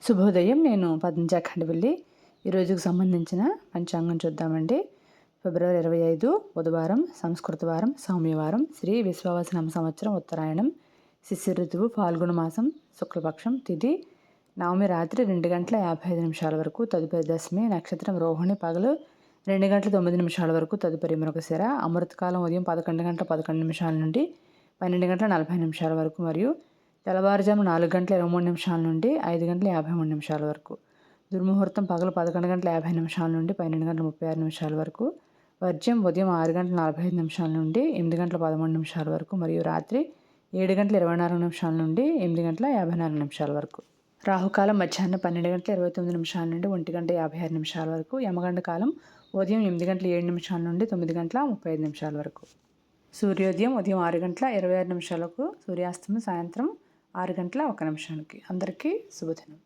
శుభోదయం. నేను పద్మజ ఖండవల్లి. ఈరోజుకు సంబంధించిన పంచాంగం చూద్దామండి. ఫిబ్రవరి 25 బుధవారం, సంస్కృత వారం, సౌమ్యవారం, శ్రీ విశ్వావసునామ సంవత్సరం, ఉత్తరాయణం, శిశిర ఋతువు, ఫాల్గుణ మాసం, శుక్లపక్షం, తిథి నవమి రాత్రి 2 గంటల 55 నిమిషాల వరకు, తదుపరి దశమి, నక్షత్రం రోహిణి పగలు 2 గంటల 9 నిమిషాల వరకు, తదుపరి మృగశిర, అమృతకాలం ఉదయం 11 గంటల 11 నిమిషాల నుండి 12 గంటల 40 నిమిషాల వరకు, మరియు తెల్లవారుజాము 4 గంటల 23 నిమిషాల నుండి 5 గంటల 53 నిమిషాల వరకు. దుర్ముహూర్తం పగలు 11 గంటల 50 నిమిషాల నుండి 12 గంటల 36 నిమిషాల వరకు. వర్జ్యం ఉదయం 6 గంటల 45 నిమిషాల నుండి 8 గంటల 13 నిమిషాల వరకు, మరియు రాత్రి 7 గంటల 24 నిమిషాల నుండి 8 గంటల 54 నిమిషాల వరకు. రాహుకాలం మధ్యాహ్నం 12 గంటల 29 నిమిషాల నుండి 1 గంట 56 నిమిషాల వరకు. యమగండ కాలం ఉదయం 8 గంటల 7 నిమిషాల నుండి 9 గంటల 35 నిమిషాల వరకు. సూర్యోదయం ఉదయం 6 గంటల 26 నిమిషాలకు, సూర్యాస్తమయం సాయంత్రం 6 గంటల 1 నిమిషానికి. అందరికీ శుభదినం.